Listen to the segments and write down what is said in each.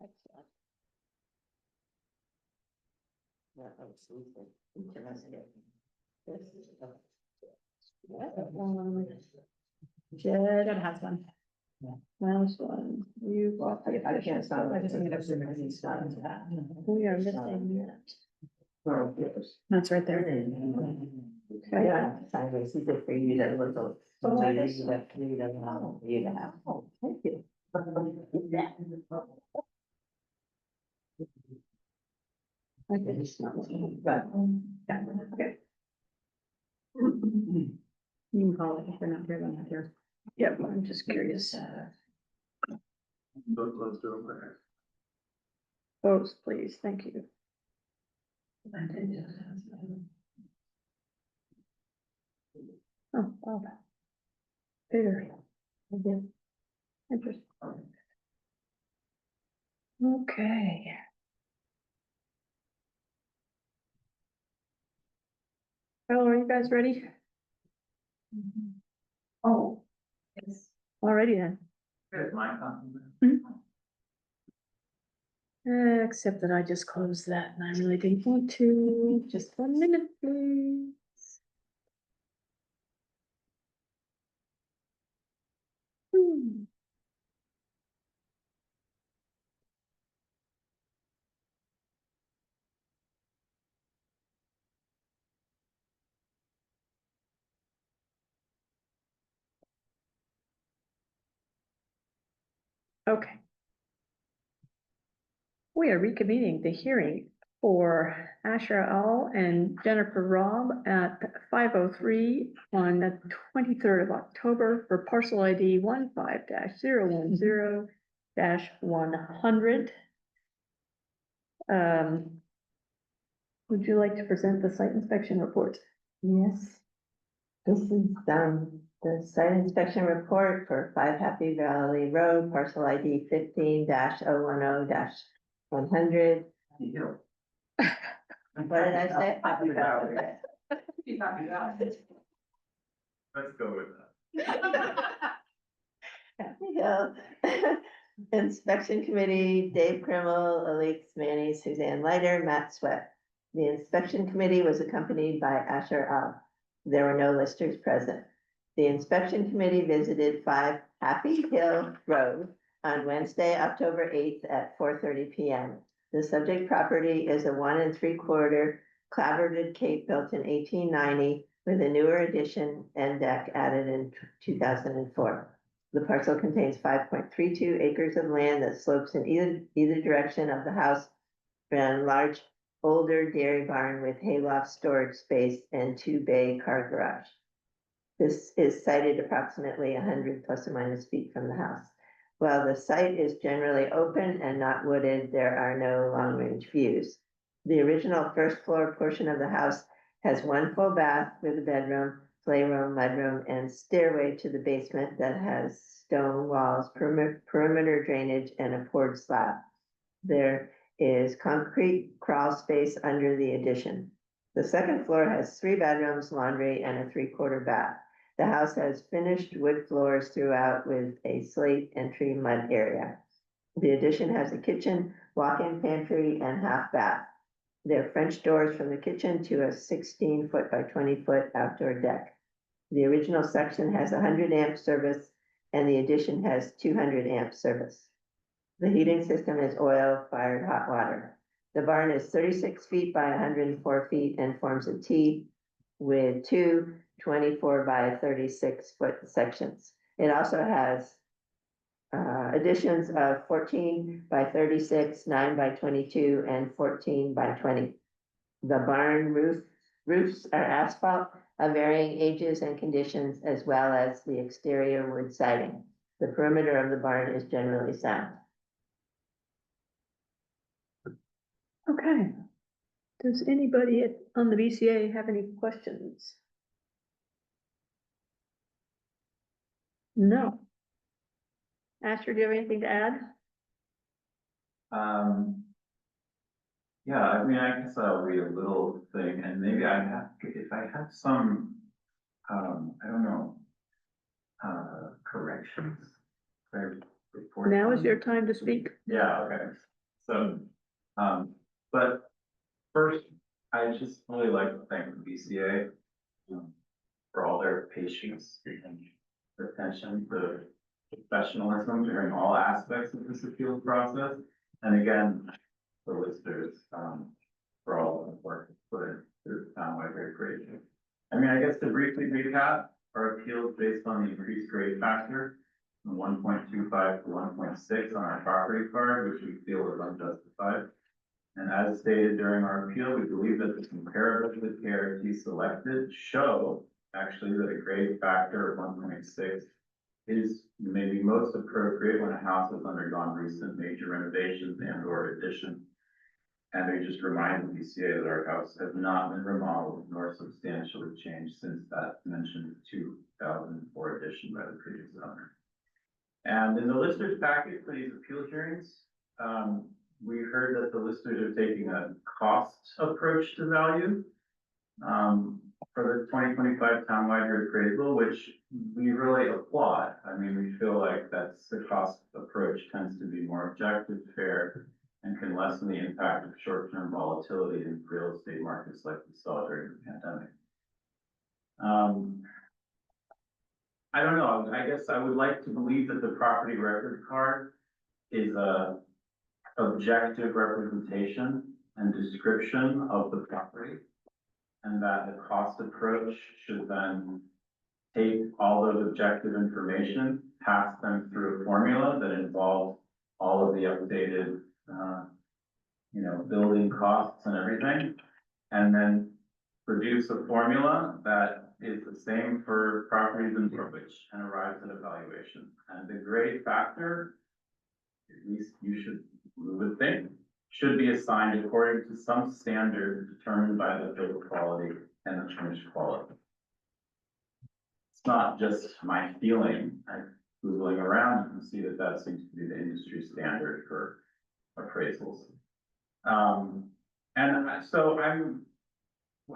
Excellent. That was super interesting. Jed has one. Last one, you bought the I can't stop. I just need to. We are missing that. That's right there. Okay. Yeah, sideways, easy for you to look at. Oh, I You guess. have, you don't know, you have. Oh, thank you. I think it's not. Right. Yeah, okay. You can call it if they're not here, they're not here. Yep, I'm just curious. Let's do it quick. Votes, please, thank you. Oh, wow. Bigger. Interesting. Okay. Well, are you guys ready? Oh. Yes. Alrighty then. Here's my copy. Except that I just closed that and I really didn't want to. Just 1 minute, please. Hmm. Okay. We are reconvening the hearing for Asher Auel and Jennifer Robb at 503 on the 23rd of October for parcel ID 15-010-100. Would you like to present the site inspection report? Yes. This is, the site inspection report for 5 Happy Valley Road, parcel ID 15-010-100. What did I say? Happy Valley. Let's go with that. Happy Hill. Inspection Committee, Dave Krimmel, Alix Manny, Suzanne Leiter, Matt Sweat. The inspection committee was accompanied by Asher Al. There were no listers present. The inspection committee visited 5 Happy Hill Road on Wednesday, October 8th at 4:30 p.m. The subject property is a 1 3/4 clapboarded cape built in 1890 with a newer addition and deck added in 2004. The parcel contains 5.32 acres of land that slopes in either direction of the house and large older dairy barn with hayloft storage space and 2-bay car garage. This is sited approximately 100 plus or minus feet from the house. While the site is generally open and not wooded, there are no long-range views. The original first floor portion of the house has 1 full bath with a bedroom, playroom, mudroom, and stairway to the basement that has stone walls, perimeter drainage, and a poured slab. There is concrete crawl space under the addition. The second floor has 3 bedrooms, laundry, and a 3/4 bath. The house has finished wood floors throughout with a slate entry mud area. The addition has a kitchen, walk-in pantry, and half bath. There are French doors from the kitchen to a 16-foot by 20-foot outdoor deck. The original section has 100 amp service and the addition has 200 amp service. The heating system is oil-fired hot water. The barn is 36 feet by 104 feet and forms a T with 2 24 by 36-foot sections. It also has additions of 14 by 36, 9 by 22, and 14 by 20. The barn roofs are asphalt of varying ages and conditions, as well as the exterior wood siding. The perimeter of the barn is generally sound. Okay. Does anybody on the BCA have any questions? No. Asher, do you have anything to add? Yeah, I mean, I guess I'll read a little thing and maybe if I have some, I don't know, corrections. Now is your time to speak. Yeah, okay. So, but first, I just really like to thank the BCA for all their patience and attention to professionalism during all aspects of this appeal process. And again, the listers, for all of the work put in through the townwide rate creation. I mean, I guess to briefly recap, our appeal is based on the increased grade factor from 1.25 to 1.6 on our property card, which we feel is unjustified. And as stated during our appeal, we believe that the comparative KRT selected show actually that a grade factor of 1.6 is maybe most appropriate when a house has undergone recent major renovations and or addition. And they just remind the BCA that our house has not been remodeled nor substantially changed since that mentioned 2004 addition by the previous owner. And in the listers packet for these appeal hearings, we heard that the listers are taking a cost approach to value for the 2025 townwide reappraisal, which we really applaud. I mean, we feel like that's the cost approach tends to be more objective, fair, and can lessen the impact of short-term volatility in real estate markets like we saw during the pandemic. I don't know, I guess I would like to believe that the property record card is a objective representation and description of the property, and that the cost approach should then take all those objective information, pass them through a formula that involves all of the updated building costs and everything, and then produce a formula that is the same for properties in Norwich and arrives at evaluation. And the grade factor, at least we would think, should be assigned according to some standard determined by the build quality and the finished quality. It's not just my feeling. Googling around, you can see that that seems to be the industry standard for appraisals. So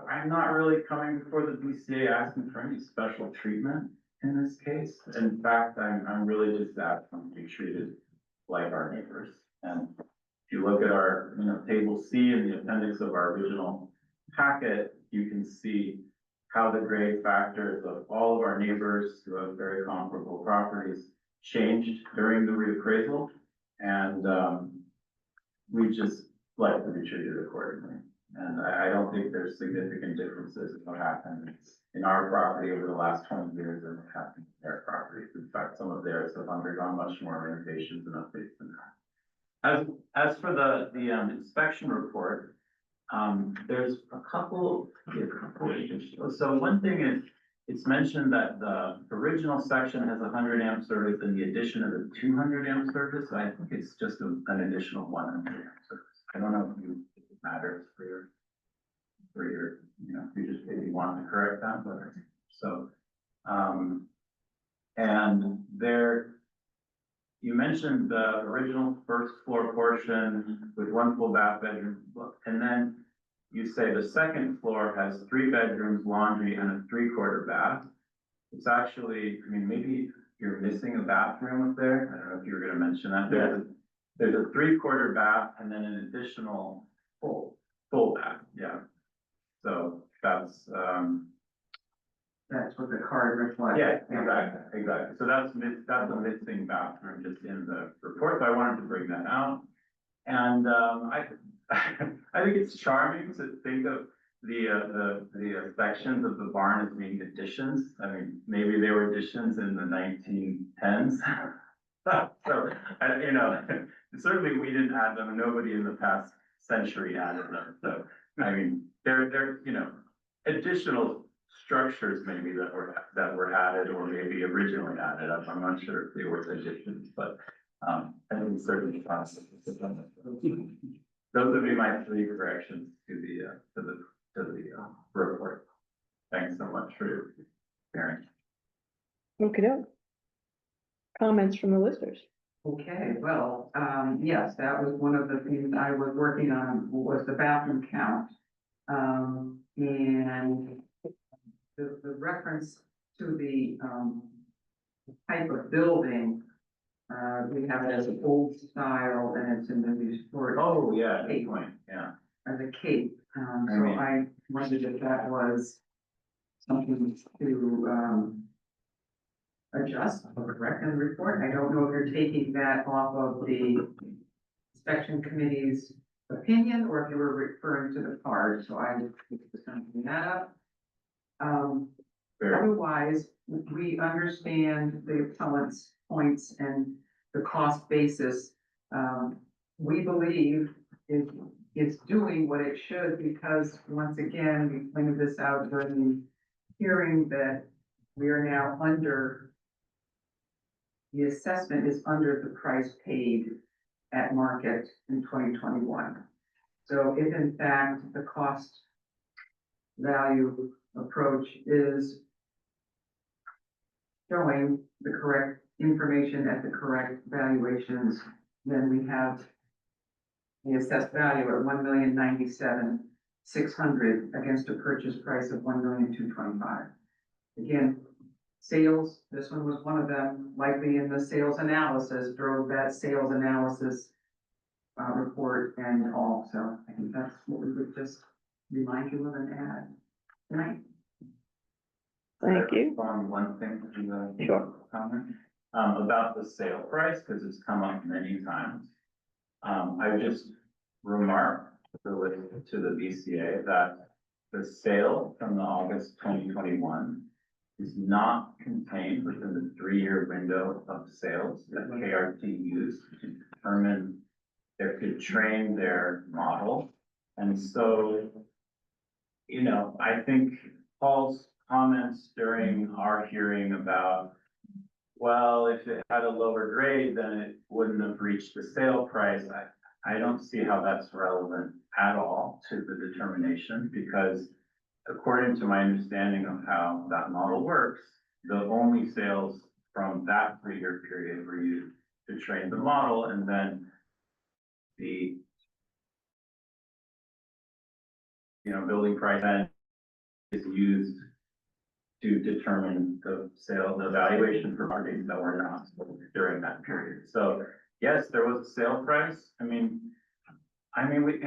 I'm not really coming before the BCA asking for any special treatment in this case. In fact, I'm really just asking to be treated like our neighbors. And if you look at our, table C in the appendix of our original packet, you can see how the grade factors of all of our neighbors who have very comparable properties changed during the reappraisal. And we just like to be treated accordingly. And I don't think there's significant differences in what happened in our property over the last 20 years and what happened in their properties. In fact, some of theirs have undergone much more renovations and updates than that. As for the inspection report, there's a couple issues. So one thing is, it's mentioned that the original section has 100 amp service and the addition of a 200 amp service. I think it's just an additional 100 amp service. I don't know if it matters for your, if you just maybe want to correct that, but so, and there, you mentioned the original first floor portion with 1 full bath bedroom, and then you say the second floor has 3 bedrooms, laundry, and a 3/4 bath. It's actually, maybe you're missing a bathroom up there. I don't know if you were going to mention that. There's a 3/4 bath and then an additional full bath. Yeah. So that's what the card reflects. Yeah, exactly. So that's a missing bathroom just in the report. So I wanted to bring that out. And I think it's charming to think of the sections of the barn as being additions. I mean, maybe they were additions in the 1910s. So, certainly we didn't add them. Nobody in the past century added them. So, they're additional structures maybe that were added or maybe originally added. I'm not sure if they were additions, but I think certainly possible. Those would be my 3 corrections to the report. Thanks so much for your sharing. Okay. Comments from the listers? Okay, well, yes, that was one of the things I was working on, was the bathroom count. And the reference to the type of building We have it as an old style and it's in the historic. Oh, yeah, good point, yeah. As a cape, I so mean- I wondered if that was something to, adjust or correct in the report. I don't know if you're taking that off of the inspection committee's opinion, or if you were referring to the card, so I was gonna bring that up. Very, Otherwise, we understand the appellant's points and the cost basis. We believe it's doing what it should, because once again, we pointed this out during the hearing that we are now under, the assessment is under the price paid at market in 2021. So if in fact the cost value approach is showing the correct information at the correct valuations, then we have the assessed value at $1,097,600 against a purchase price of $1,225,000. Again, sales, this one was one of them, likely in the sales analysis, drove that sales analysis report and all, so I think that's what we would just remind you of and add tonight. Thank you. On one thing, Sure. comment, about the sale price, because it's come up many times. I just remarked related to the BCA that the sale from the August 2021 is not contained within the 3-year window of sales that KRT used to determine if to train their model. And so, you know, I think Paul's comments during our hearing about, well, if it had a lower grade, then it wouldn't have reached the sale price. I don't see how that's relevant at all to the determination, because according to my understanding of how that model works, the only sales from that 3-year period were used to train the model, and then the, building price then is used to determine the sale, the valuation for properties that were not sold during that period. So yes, there was a sale price. I mean, we,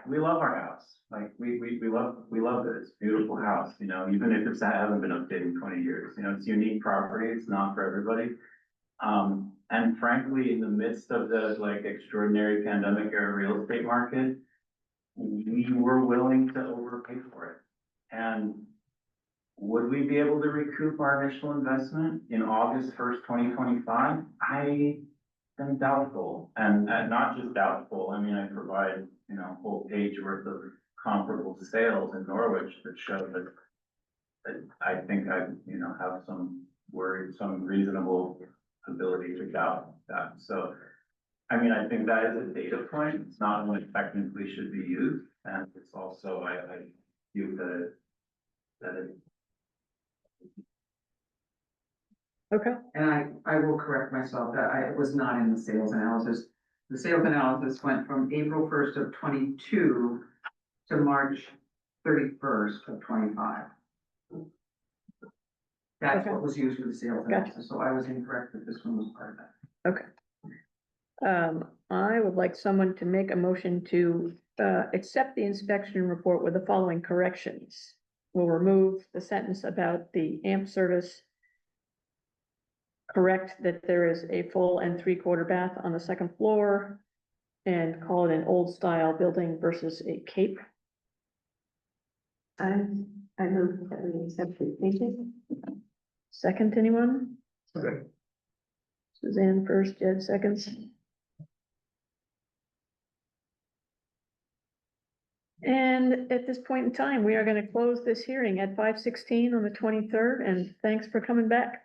we love our house. Like we love it. It's a beautiful house, even if it hasn't been updated in 20 years, it's a unique property. It's not for everybody. And frankly, in the midst of the extraordinary pandemic era real estate market, we were willing to overpay for it. And would we be able to recoup our initial investment in August 1st, 2025? I am doubtful, and not just doubtful. I mean, I provide, a whole page worth of comparable sales in Norwich that show that I think I, have some reasonable ability to doubt that. So, I mean, I think that is a data point. It's not one that technically should be used, and it's also, I view that it. Okay, And I will correct myself, that it was not in the sales analysis. The sales analysis went from April 1st of 22 to March 31st of 25. That's Okay. what was used for the sales Gotcha. analysis, so I was incorrect that this one was part of that. okay. I would like someone to make a motion to, accept the inspection report with the following corrections. We'll remove the sentence about the AMP service. Correct that there is a full and 3/4 bath on the second floor, and call it an old style building versus a cape. I move that we accept it. Thank you. Second, anyone? Okay. Suzanne first, Jed seconds. And at this point in time, we are going to close this hearing at 5:16 on the 23rd, and thanks for coming back.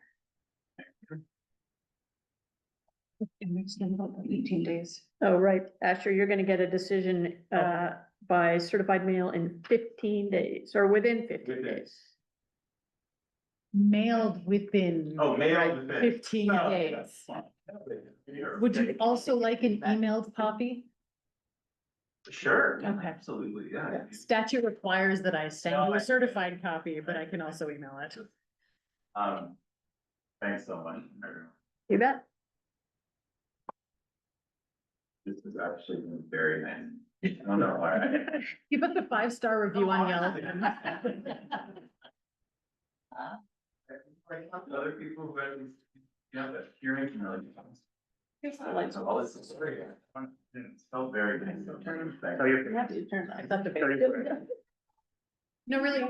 And it's been about 18 days. Oh, right, Asher, you're gonna get a decision, by certified mail in 15 days, or within 15 Within. days. Mailed within. Oh, mailed within. 15 Oh, days. that's fine. Would you also like an emailed copy? Sure. Okay. Absolutely, yeah. Statute requires that I send No, you I- a certified copy, but I can also email it. Thanks so much, everyone. You bet. This has actually been very nice. I don't know why. You put the 5-star review on Yelp. Other people who have, that hearing can really. Here's the lights. All this is very, it felt very nice. I thought the baby- No, really,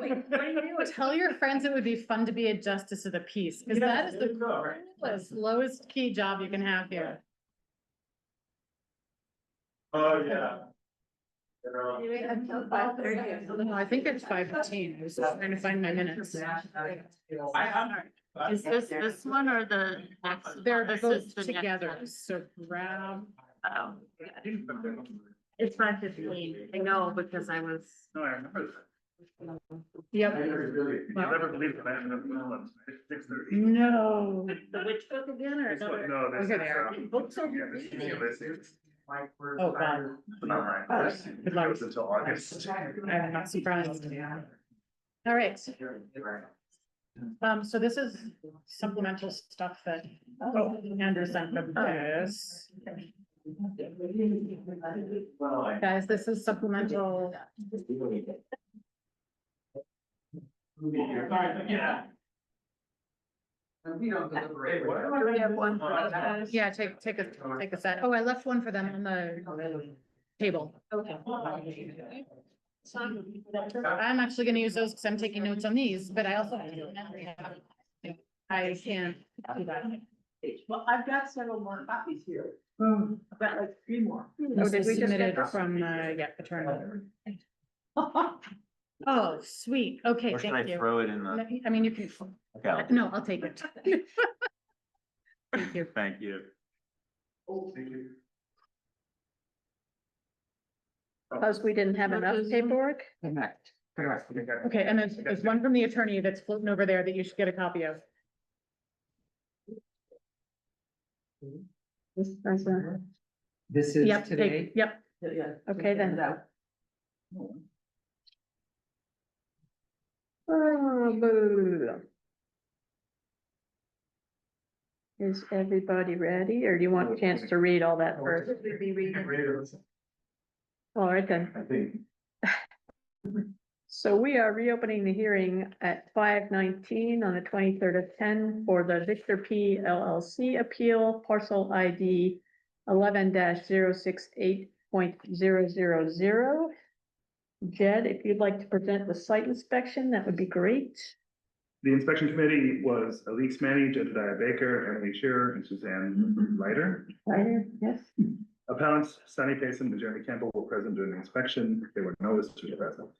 tell your friends it would be fun to be a justice of the peace, because that is the lowest key job you can have here. Oh, yeah. Until 5:30. No, I think it's 5:15. I was just trying to find my minutes. Is this one or the next? They're This both is the next together, one. so grab. Oh, it's 5:15. I know because I was. No, I remember that. Yep. I'll never believe that I have enough moments. It's 6:30. No. The witch book again or another? No, this Okay, is, there. Books are yeah, this is reading. Ulysses, Oh, God. but not mine. Good luck. It goes until August. I'm not surprised. All right. So this is supplemental stuff that Andrew sent from this. Guys, this is supplemental. Yeah. And we don't deliberate. Hey, what am I- Do we have one for us? Yeah, take a set. Oh, I left one for them on the table. Okay. I'm actually gonna use those because I'm taking notes on these, but I also. I can't do that. Well, I've got several more copies here. I've got like 3 more. Oh, This did was we just submitted get- from, attorney. Oh, sweet. Okay, Or should I thank you. throw it in the? No, I mean, you can, Okay, I'll- no, I'll take it. Thank you. Thank you. Because we didn't have enough paperwork? Correct. Correct. Okay, and there's one from the attorney that's floating over there that you should get a copy of. This is Yep, today. take, yep. Yeah. Okay, then. That- Oh, boo. Is everybody ready, or do you want a chance to read all that first? Be reading. All right, then. I think. So we are reopening the hearing at 5:19 on the 23rd of 10 for the Victor P. LLC appeal, parcel ID 11-068.000. Jed, if you'd like to present the site inspection, that would be great. The inspection committee was Elise Manny, Jedediah Baker, Emily Shearer, and Suzanne Leiter. Right, yes. Appellants Sunny Payson and Jeremy Campbell were present during the inspection. They were no visitors present.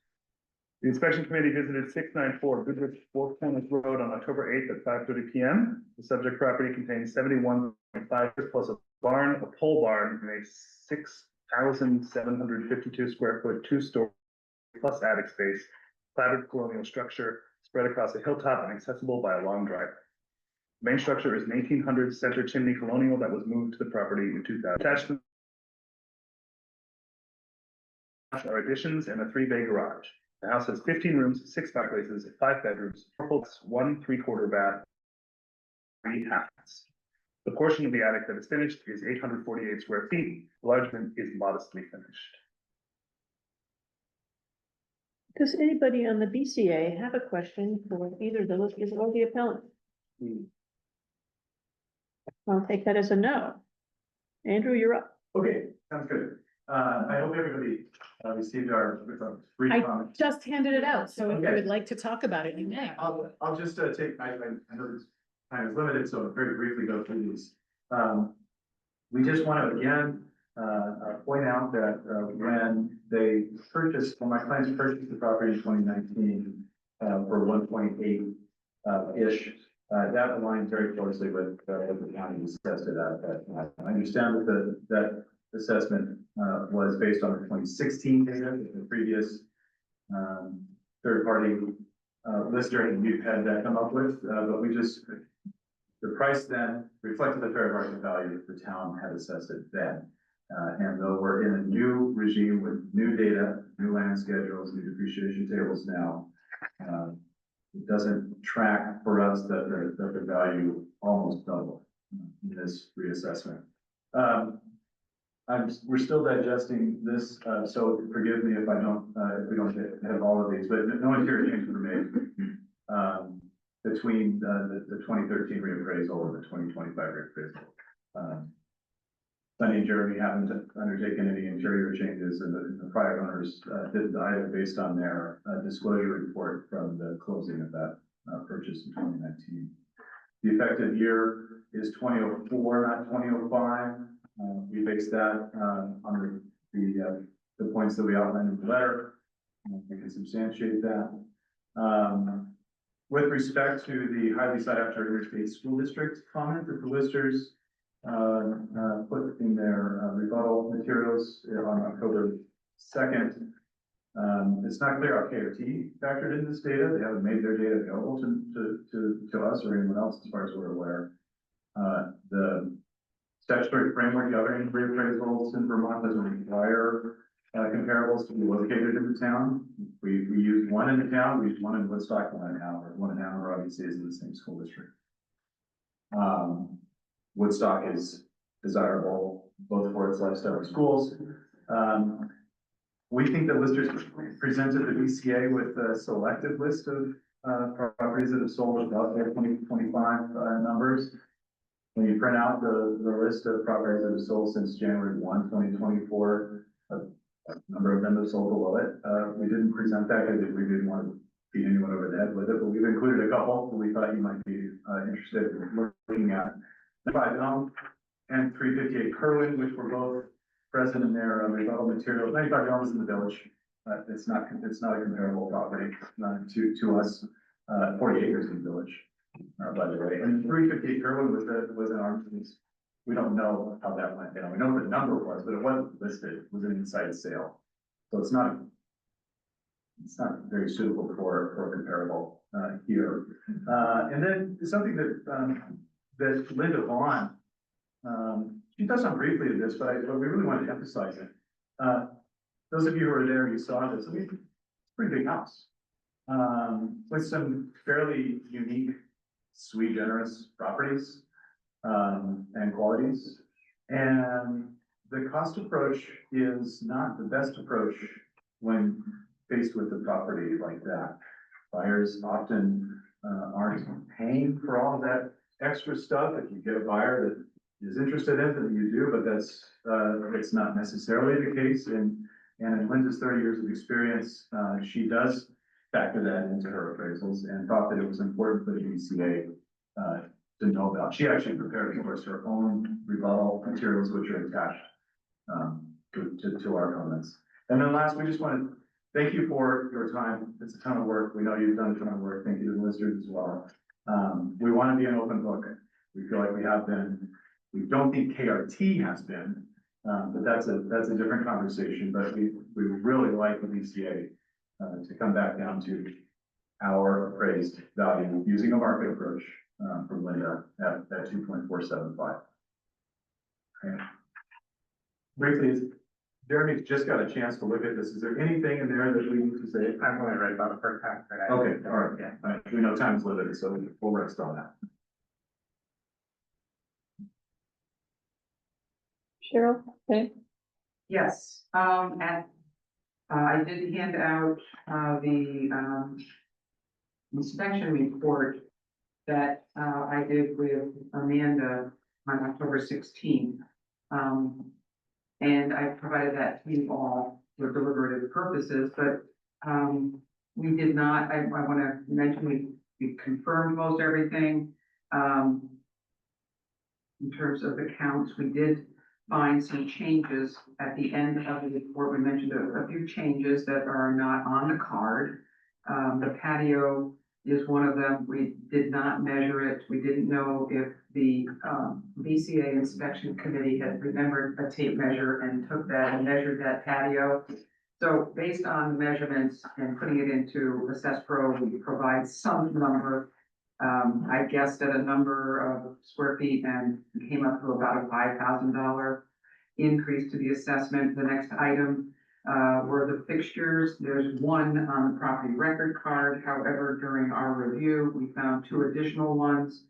The inspection committee visited 694 Goodrich Four Corners Road on October 8th at 5:30 PM. The subject property contains 71.5 acres plus a barn, a pole barn, and a 6,752 square foot 2-story plus attic space, clapboard colonial structure spread across a hilltop and accessible by a long driveway. The main structure is an 1800 center chimney colonial that was moved to the property in 2000. Attachment are additions and a 3-bay garage. The house has 15 rooms, 6 fireplaces, 5 bedrooms, 4 full, 1 3/4 bath, 3 halves. The portion of the attic that is finished is 848 square feet. The enlargement is modestly finished. Does anybody on the BCA have a question for either the litigants or the appellant? I'll take that as a no. Andrew, you're up. Okay, sounds good. I hope everybody received our brief I comment. just handed it out, so if you Okay. would like to talk about it, you may. I'll just take, I know this time is limited, so I'll very briefly go through these. We just want to again, point out that, when they purchased, when my clients purchased the property in 2019, for 1.8, ish, that aligns very closely with, what the county assessed it at that time. I understand that that assessment, was based on the 2016 data, the previous, third party, lister and you had that come up with, but we just, the price then reflected the fair market value that the town had assessed it then. And though we're in a new regime with new data, new land schedules, new depreciation tables now, it doesn't track for us that the value almost doubled in this reassessment. we're still digesting this, so forgive me if I don't, if we don't have all of these, but no material changes were made. Between, the 2013 reappraisal and the 2025 reappraisal. Sunny and Jeremy haven't undertaken any interior changes, and the prior owners, did either based on their, disclosure report from the closing of that, purchase in 2019. The effective year is 2004, not 2005. We based that on the points that we outlined in the letter. We can substantiate that. With respect to the highly sought after interstate school district comment that the listers put in their rebuttal materials on October 2nd. It's not clear how KRT factored in this data. They haven't made their data available to us or anyone else as far as we're aware. The statutory framework governing reappraisals in Vermont doesn't require comparables to be located in the town. We use one in the town, we use one in Woodstock, one in Hanover. One in Hanover obviously is in the same school district. Woodstock is desirable both for its lifestyle and schools. We think that listers presented the BCA with a selective list of properties that have sold above their 2025 numbers. When you print out the list of properties that have sold since January 1, 2024, a number of them have sold below it. We didn't present that because we didn't want to beat anyone over the head with it, but we've included a couple that we thought you might be interested in looking at. 5 Elm and 358 Kerwin, which were both present in their rebuttal materials. 95 Elm is in the village. It's not a comparable property to us. 40 acres in the village, by the way. And 358 Kerwin was an arm's lease. We don't know how that went down. We know what the number was, but it wasn't listed. It was an inside sale. So it's not very suitable for comparable here. And then something that Linda Vaughn, she touched on briefly to this, but we really wanted to emphasize it. Those of you who were there, you saw this. I mean, it's a pretty big house with some fairly unique, sui generis properties and qualities. And the cost approach is not the best approach when faced with a property like that. Buyers often aren't paying for all of that extra stuff. If you get a buyer that is interested in it, then you do, but that's it's not necessarily the case. And in Linda's 30 years of experience, she does factor that into her appraisals and thought that it was important for the BCA to know about. She actually prepared, of course, her own rebuttal materials, which are attached to our comments. And then last, we just want to thank you for your time. It's a ton of work. We know you've done a ton of work. Thank you to the listers as well. We want to be an open book. We feel like we have been. We don't think KRT has been, but that's a different conversation. But we really like the BCA to come back down to our appraised value using a market approach from Linda at 2.475. Okay. Briefly, Jeremy's just got a chance to look at this. Is there anything in there that we need to say? I'm only right about the first half. Okay, all right, yeah. All right. We know time's limited, so we'll rest on that. Cheryl, okay, Yes, I did hand out, the, inspection report that, I did with Amanda on October 16th. And I provided that to you all for deliberative purposes, but, we did not, I want to mention, we confirmed most everything. In terms of the counts, we did find some changes at the end of the report. We mentioned a few changes that are not on the card. The patio is one of them. We did not measure it. We didn't know if the BCA inspection committee had remembered a tape measure and took that and measured that patio. So based on measurements and putting it into Assess Pro, we provide some number. I guessed at a number of square feet and came up to about a $5,000 increase to the assessment. The next item were the fixtures. There's one on the property record card. However, during our review, we found 2 additional ones,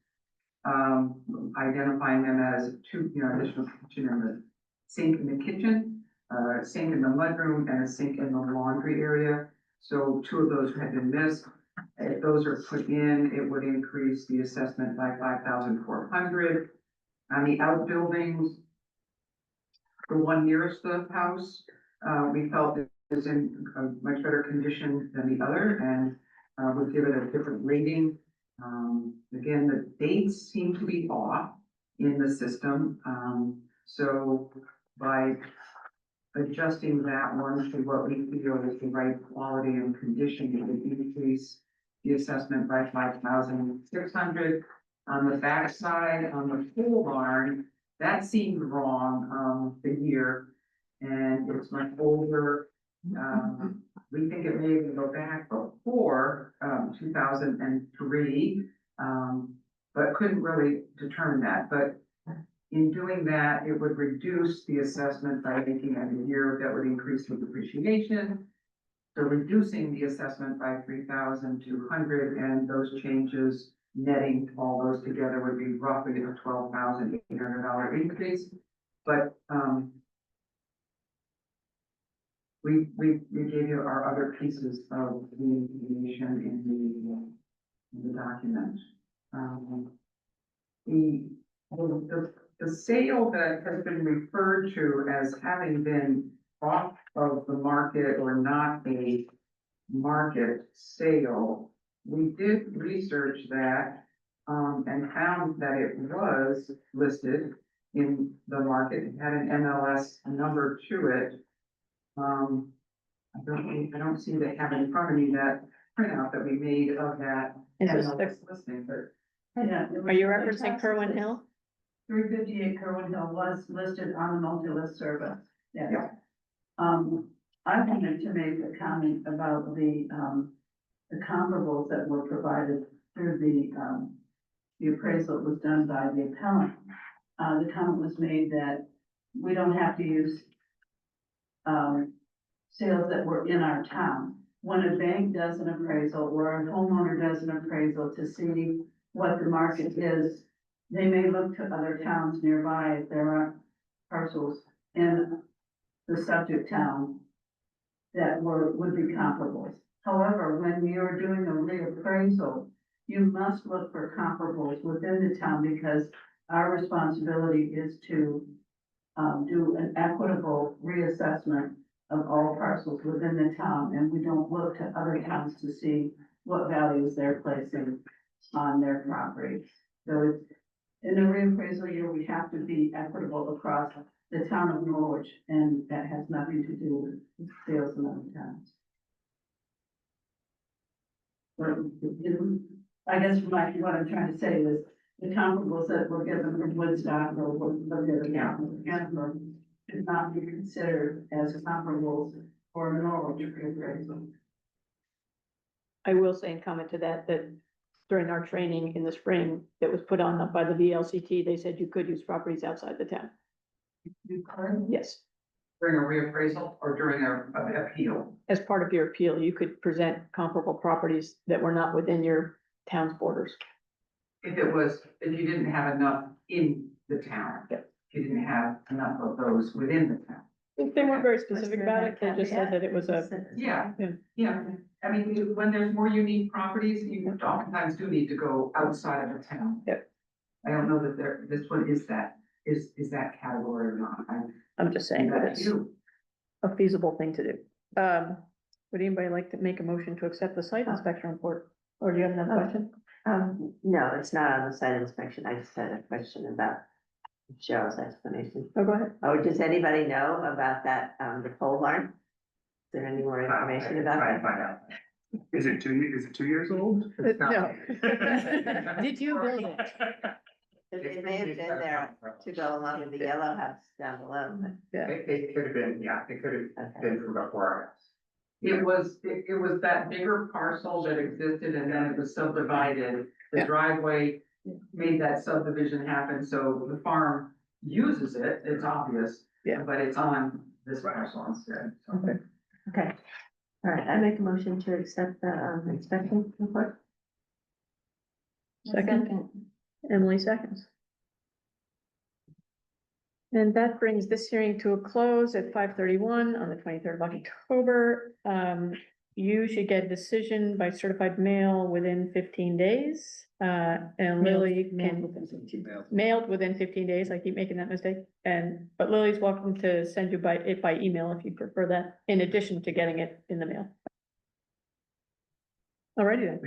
identifying them as 2, additional kitchen in the sink in the kitchen, a sink in the mudroom, and a sink in the laundry area. So 2 of those had been missed. If those are put in, it would increase the assessment by 5,400. On the outbuildings, the one nearest the house, we felt it was in a much better condition than the other and would give it a different rating. Again, the dates seem to be off in the system. So by adjusting that one to what we feel is the right quality and condition, it would increase the assessment by 5,600. On the backside, on the pole barn, that seemed wrong, the year, and it's much older. We think it may even go back before, 2003, but couldn't really determine that. But in doing that, it would reduce the assessment by making it a year that would increase the depreciation. So reducing the assessment by 3,200, and those changes netting all those together would be roughly a $12,800 increase. But, we gave you our other pieces of the information in the document. The sale that has been referred to as having been off of the market or not a market sale, we did research that, and found that it was listed in the market. It had an MLS number to it. I don't seem to have in front of me that printout that we made of that Is this MLS listing, but Yeah. Are you referencing Kerwin Hill? 358 Kerwin Hill was listed on the multi-list service, yes. Yeah. I wanted to make a comment about the comparables that were provided through the appraisal that was done by the appellant. The comment was made that we don't have to use sales that were in our town. When a bank does an appraisal or a homeowner does an appraisal to see what the market is, they may look to other towns nearby if there are parcels in the subject town that would be comparables. However, when you're doing a reappraisal, you must look for comparables within the town because our responsibility is to do an equitable reassessment of all parcels within the town, and we don't look to other towns to see what values they're placing on their property. So it's, in a reappraisal year, we have to be equitable across the town of Norwich, and that has nothing to do with sales in other towns. But, I guess what I'm trying to say is the comparables that were given from Woodstock or were given out from Hanover should not be considered as comparables for a Norwich reappraisal. I will say in comment to that, that during our training in the spring that was put on by the VLCT, they said you could use properties outside the town. You could? Yes. during a reappraisal or during an appeal. As part of your appeal, you could present comparable properties that were not within your town's borders. If you didn't have enough in the town. Yep. If you didn't have enough of those within the town. They weren't very specific about it. They just said that it was a, Yeah, Yeah. yeah. I mean, when there's more unique properties, you oftentimes do need to go outside of the town. Yep. I don't know that this one is that category or not. I'm just saying that That's it's you. a feasible thing to do. Would anybody like to make a motion to accept the site inspection report? Or do you have another question? No, it's not on the site inspection. I just had a question about Cheryl's explanation. Oh, go ahead. Oh, does anybody know about that, the pole barn? Is there any more information about Try and that? find out. Is it 2 years old? It's not- No. Did you build it? It may have been there to go along with the yellow house down below, but, Yeah. It could have been, yeah, it could have okay. been from before us. It was that bigger parcel that existed and then it was subdivided. The Yeah. driveway made that subdivision happen, so the farm uses it, it's obvious. Yeah. But it's on this parcel instead. So. Okay. Okay. All right, I make a motion to accept the inspection report. Second. Emily seconds. And that brings this hearing to a close at 5:31 on the 23rd of October. You should get a decision by certified mail within 15 days. And Lily can, mailed within 15 days. I keep making that mistake. But Lily's welcome to send you by email if you prefer that, in addition to getting it in the mail. Alrighty then.